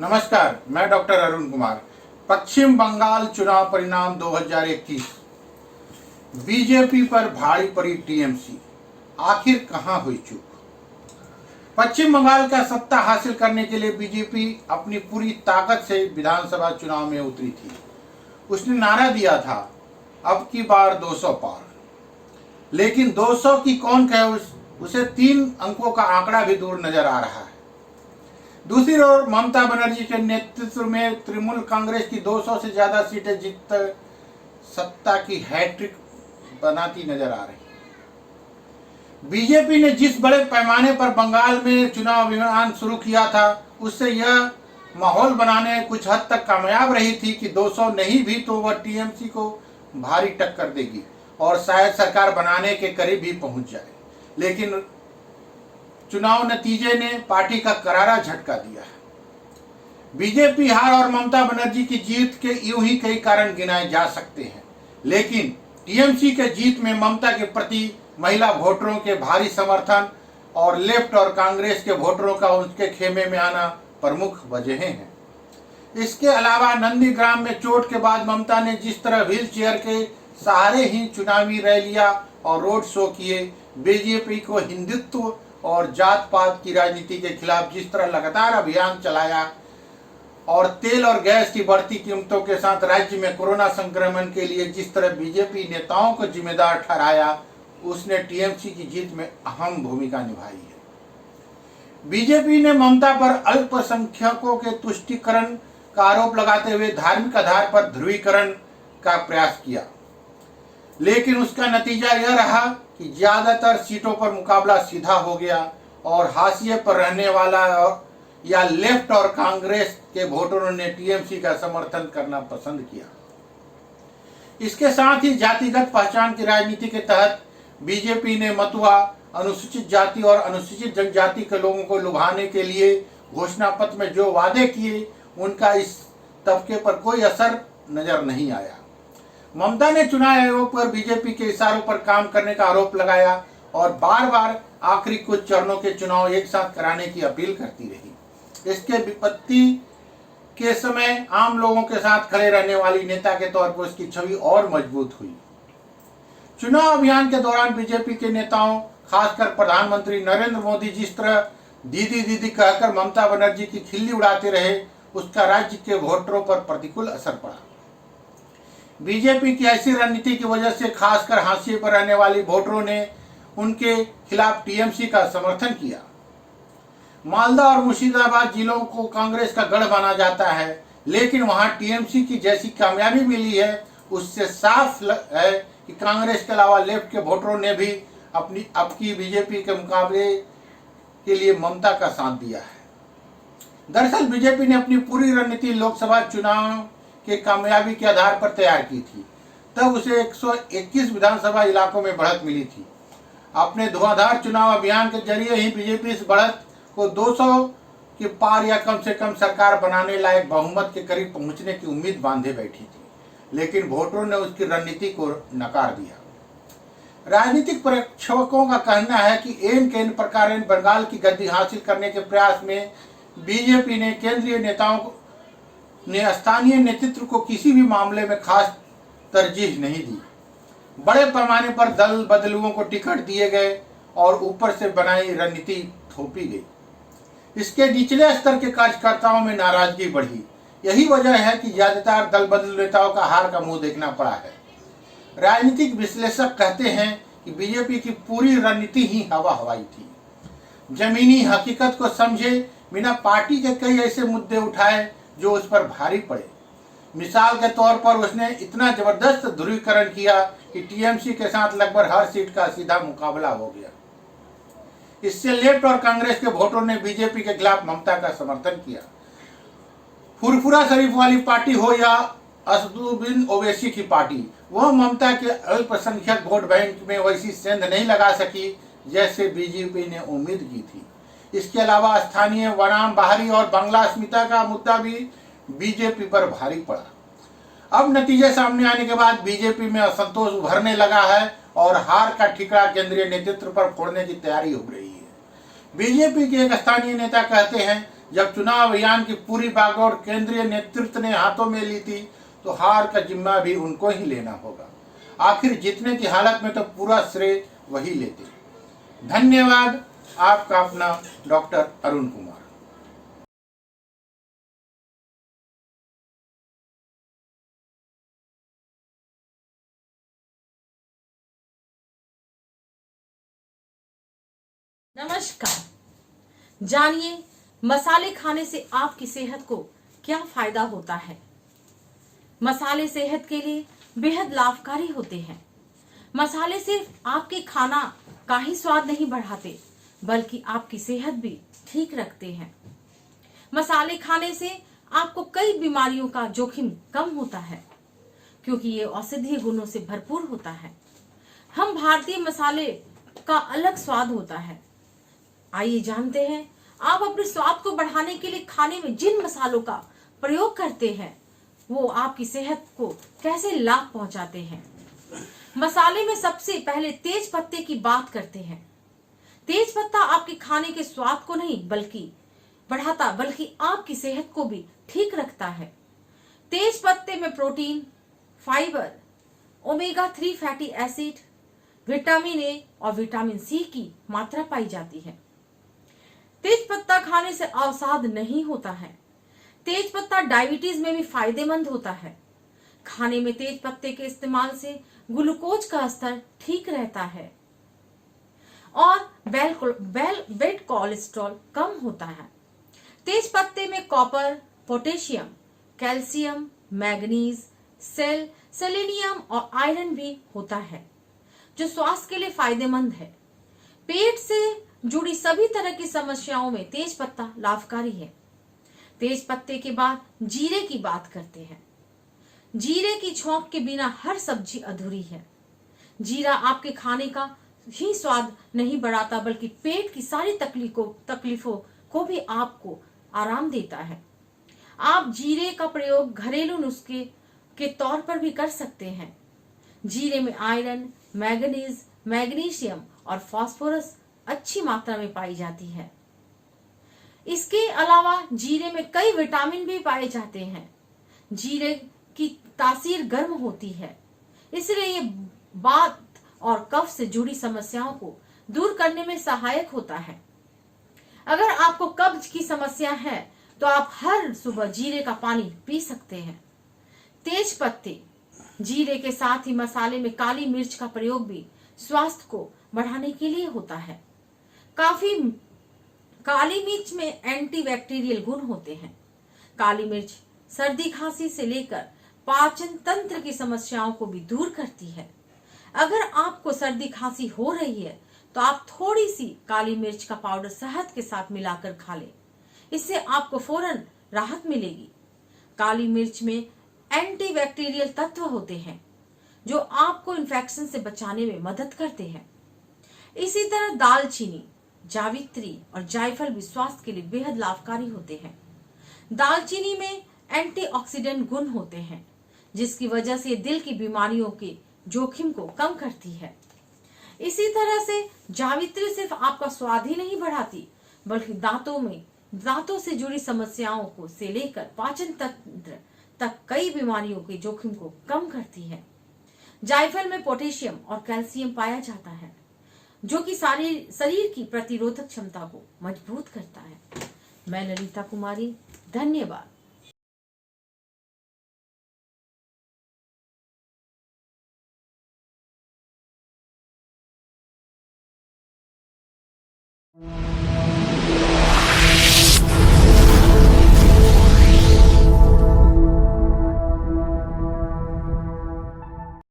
नमस्कार, मैं डॉक्टर अरुण कुमार। पश्चिम बंगाल चुनाव परिणाम 2021। बीजेपी पर भारी पड़ी टीएमसी, आखिर कहां हुई चूक? पश्चिम बंगाल का सत्ता हासिल करने के लिए बीजेपी अपनी पूरी ताकत से विधानसभा चुनाव में उतरी थी। उसने नारा दिया था, अब की बार 200 पार। लेकिन 200 की कौन कहे, उसे 3 अंकों का आंकड़ा भी दूर नजर आ रहा है। दूसरी ओर ममता बनर्जी के नेतृत्व में तृणमूल कांग्रेस की 200 से ज्यादा सीटें जीतकर सत्ता की हैट्रिक बनाती नजर आ रही। बीजेपी ने जिस बड़े पैमाने पर बंगाल में चुनाव अभियान शुरू किया था, उससे यह माहौल बनाने कुछ हद तक कामयाब रही थी कि 200 नहीं भी तो वह टीएमसी को भारी टक्कर देगी और शायद सरकार बनाने के करीब भी पहुंच जाए। लेकिन चुनाव नतीजे ने पार्टी का करारा झटका दिया है। बीजेपी हार और ममता बनर्जी की जीत के यूं ही कई कारण गिनाए जा सकते हैं, लेकिन टीएमसी के जीत में ममता के प्रति महिला वोटरों के भारी समर्थन और लेफ्ट और कांग्रेस के वोटरों का उनके खेमे में आना प्रमुख वजहें हैं। इसके अलावा नंदीग्राम में चोट के बाद ममता ने जिस तरह व्हील चेयर के सहारे ही चुनावी रैलियां और रोड शो किए, बीजेपी को हिंदुत्व और जात पात की राजनीति के खिलाफ जिस तरह लगातार अभियान चलाया और तेल और गैस की बढ़ती कीमतों के साथ राज्य में कोरोना संक्रमण के लिए जिस तरह बीजेपी नेताओं को जिम्मेदार ठहराया, उसने टीएमसी की जीत में अहम भूमिका निभाई है। बीजेपी ने ममता पर अल्पसंख्यकों के तुष्टीकरण का आरोप लगाते हुए धार्मिक आधार पर ध्रुवीकरण का प्रयास किया, लेकिन उसका नतीजा यह रहा कि ज्यादातर सीटों पर मुकाबला सीधा हो गया और हाशिए पर रहने वाला या लेफ्ट और कांग्रेस के वोटरों ने टीएमसी का समर्थन करना पसंद किया। इसके साथ ही जातिगत पहचान की राजनीति के तहत बीजेपी ने मतुआ, अनुसूचित जाति और अनुसूचित जनजाति के लोगों को लुभाने के लिए घोषणा पत्र में जो वादे किए, उनका इस तबके पर कोई असर नजर नहीं आया। ममता ने चुनाव आयोग पर बीजेपी के इशारों पर काम करने का आरोप लगाया और बार बार आखिरी कुछ चरणों के चुनाव एक साथ कराने की अपील करती रही। इसके विपत्ति के समय आम लोगों के साथ खड़े रहने वाली नेता के तौर पर उसकी छवि और मजबूत हुई। चुनाव अभियान के दौरान बीजेपी के नेताओं, खासकर प्रधानमंत्री नरेंद्र मोदी जिस तरह दीदी दीदी कहकर ममता बनर्जी की खिल्ली उड़ाते रहे, उसका राज्य के वोटरों पर प्रतिकूल असर पड़ा। बीजेपी की ऐसी रणनीति की वजह से खासकर हाशिए पर रहने वाली वोटरों ने उनके खिलाफ टीएमसी का समर्थन किया। मालदा और मुर्शिदाबाद जिलों को कांग्रेस का गढ़ माना जाता है, लेकिन वहां टीएमसी की जैसी कामयाबी मिली है, उससे साफ है कि कांग्रेस के अलावा लेफ्ट के वोटरों ने भी अपनी आपकी बीजेपी के मुकाबले के लिए ममता का साथ दिया है। दरअसल बीजेपी ने अपनी पूरी रणनीति लोकसभा चुनाव के कामयाबी के आधार पर तैयार की थी। तब उसे 121 विधानसभा इलाकों में बढ़त मिली थी। अपने धुआंधार चुनाव अभियान के जरिए ही बीजेपी इस बढ़त को 200 के पार या कम से कम सरकार बनाने लायक बहुमत के करीब पहुंचने की उम्मीद बांधे बैठी थी, लेकिन वोटरों ने उसकी रणनीति को नकार दिया। राजनीतिक प्रेक्षकों का कहना है कि एन के इन प्रकार बंगाल की गद्दी हासिल करने के प्रयास में बीजेपी ने केंद्रीय नेताओं ने स्थानीय नेतृत्व को किसी भी मामले में खास तरजीह नहीं दी। बड़े पैमाने पर दल बदलुओं को टिकट दिए गए और ऊपर से बनाई रणनीति थोपी गई। इसके निचले स्तर के कार्यकर्ताओं में नाराजगी बढ़ी। यही वजह है कि ज्यादातर दल बदलु नेताओं का हार का मुंह देखना पड़ा है। राजनीतिक विश्लेषक कहते हैं कि बीजेपी की पूरी रणनीति ही हवा हवाई थी। जमीनी हकीकत को समझे बिना पार्टी के कई ऐसे मुद्दे उठाए जो उस पर भारी पड़े। मिसाल के तौर पर उसने इतना जबरदस्त ध्रुवीकरण किया कि टीएमसी के साथ लगभग हर सीट का सीधा मुकाबला हो गया। इससे लेफ्ट और कांग्रेस के वोटरों ने बीजेपी के खिलाफ ममता का समर्थन किया। फुरफुरा शरीफ वाली पार्टी हो या असदुद्दीन ओवैसी की पार्टी, वह ममता के अल्पसंख्यक वोट बैंक में वैसी सेंध नहीं लगा सकी जैसे बीजेपी ने उम्मीद की थी। इसके अलावा स्थानीय वनाम बाहरी और बांग्ला अस्मिता का मुद्दा भी बीजेपी पर भारी पड़ा। अब नतीजे सामने आने के बाद बीजेपी में असंतोष उभरने लगा है और हार का ठिकरा केंद्रीय नेतृत्व पर फोड़ने की तैयारी हो रही है। बीजेपी के एक स्थानीय नेता कहते हैं, जब चुनाव अभियान की पूरी बागडोर केंद्रीय नेतृत्व ने हाथों में ली थी तो हार का जिम्मा भी उनको ही लेना होगा। आखिर जीतने की हालत में तो पूरा श्रेय वही लेते। धन्यवाद। आपका अपना डॉक्टर अरुण कुमार। नमस्कार। जानिए मसाले खाने से आपकी सेहत को क्या फायदा होता है। मसाले सेहत के लिए बेहद लाभकारी होते हैं। मसाले सिर्फ आपके खाना का ही स्वाद नहीं बढ़ाते बल्कि आपकी सेहत भी ठीक रखते हैं। मसाले खाने से आपको कई बीमारियों का जोखिम कम होता है क्योंकि ये औषधीय गुणों से भरपूर होता है। हम भारतीय मसाले का अलग स्वाद होता है। आइए जानते हैं आप अपने स्वाद को बढ़ाने के लिए खाने में जिन मसालों का प्रयोग करते हैं वो आपकी सेहत को कैसे लाभ पहुंचाते हैं। मसाले में सबसे पहले तेज पत्ते की बात करते हैं। तेज पत्ता आपके खाने के स्वाद को नहीं बढ़ाता बल्कि आपकी सेहत को भी ठीक रखता है। तेज पत्ते में protein, fibre, omega 3 fatty acid, vitamin A और विटामिन सी की मात्रा पाई जाती है। तेज पत्ता खाने से अवसाद नहीं होता है। तेज पत्ता डायबिटीज में भी फायदेमंद होता है। खाने में तेज पत्ते के इस्तेमाल से ग्लूकोज का स्तर ठीक रहता है और बेड कोलेस्ट्रॉल कम होता है। तेज पत्ते में copper, potassium, calcium, manganese, selenium और आयरन भी होता है जो स्वास्थ्य के लिए फायदेमंद है। पेट से जुड़ी सभी तरह की समस्याओं में तेज पत्ता लाभकारी है। तेज पत्ते के बाद जीरे की बात करते हैं। जीरे की छौंक के बिना हर सब्जी अधूरी है। जीरा आपके खाने का ही स्वाद नहीं बढ़ाता बल्कि पेट की सारी तकलीफों को भी आपको आराम देता है। आप जीरे का प्रयोग घरेलू नुस्खे के तौर पर भी कर सकते हैं। जीरे में आयरन, मैग्नीज, मैग्नीशियम और फास्फोरस अच्छी मात्रा में पाई जाती है। इसके अलावा जीरे में कई विटामिन भी पाए जाते हैं। जीरे की तासीर गर्म होती है, इसलिए ये वात और कफ से जुड़ी समस्याओं को दूर करने में सहायक होता है। अगर आपको कब्ज की समस्या है तो आप हर सुबह जीरे का पानी पी सकते हैं। तेज पत्ते, जीरे के साथ ही मसाले में काली मिर्च का प्रयोग भी स्वास्थ्य को बढ़ाने के लिए होता है। काली मिर्च में एंटीबैक्टीरियल गुण होते हैं। काली मिर्च सर्दी खांसी से लेकर पाचन तंत्र की समस्याओं को भी दूर करती है। अगर आपको सर्दी खांसी हो रही है तो आप थोड़ी सी काली मिर्च का पाउडर शहद के साथ मिलाकर खा लें। इससे आपको फौरन राहत मिलेगी। काली मिर्च में एंटीबैक्टीरियल तत्व होते हैं जो आपको इन्फेक्शन से बचाने में मदद करते हैं। इसी तरह दालचीनी, जावित्री और जायफल भी स्वास्थ्य के लिए बेहद लाभकारी होते हैं। दालचीनी में एंटीऑक्सीडेंट गुण होते हैं जिसकी वजह से दिल की बीमारियों के जोखिम को कम करती है। इसी तरह से जावित्री सिर्फ आपका स्वाद ही नहीं बढ़ाती बल्कि दांतों से जुड़ी समस्याओं को से लेकर पाचन तंत्र तक कई बीमारियों के जोखिम को कम करती है। जायफल में पोटेशियम और कैल्शियम पाया जाता है जो कि शरीर की प्रतिरोधक क्षमता को मजबूत करता है। मैं ललिता कुमारी, धन्यवाद।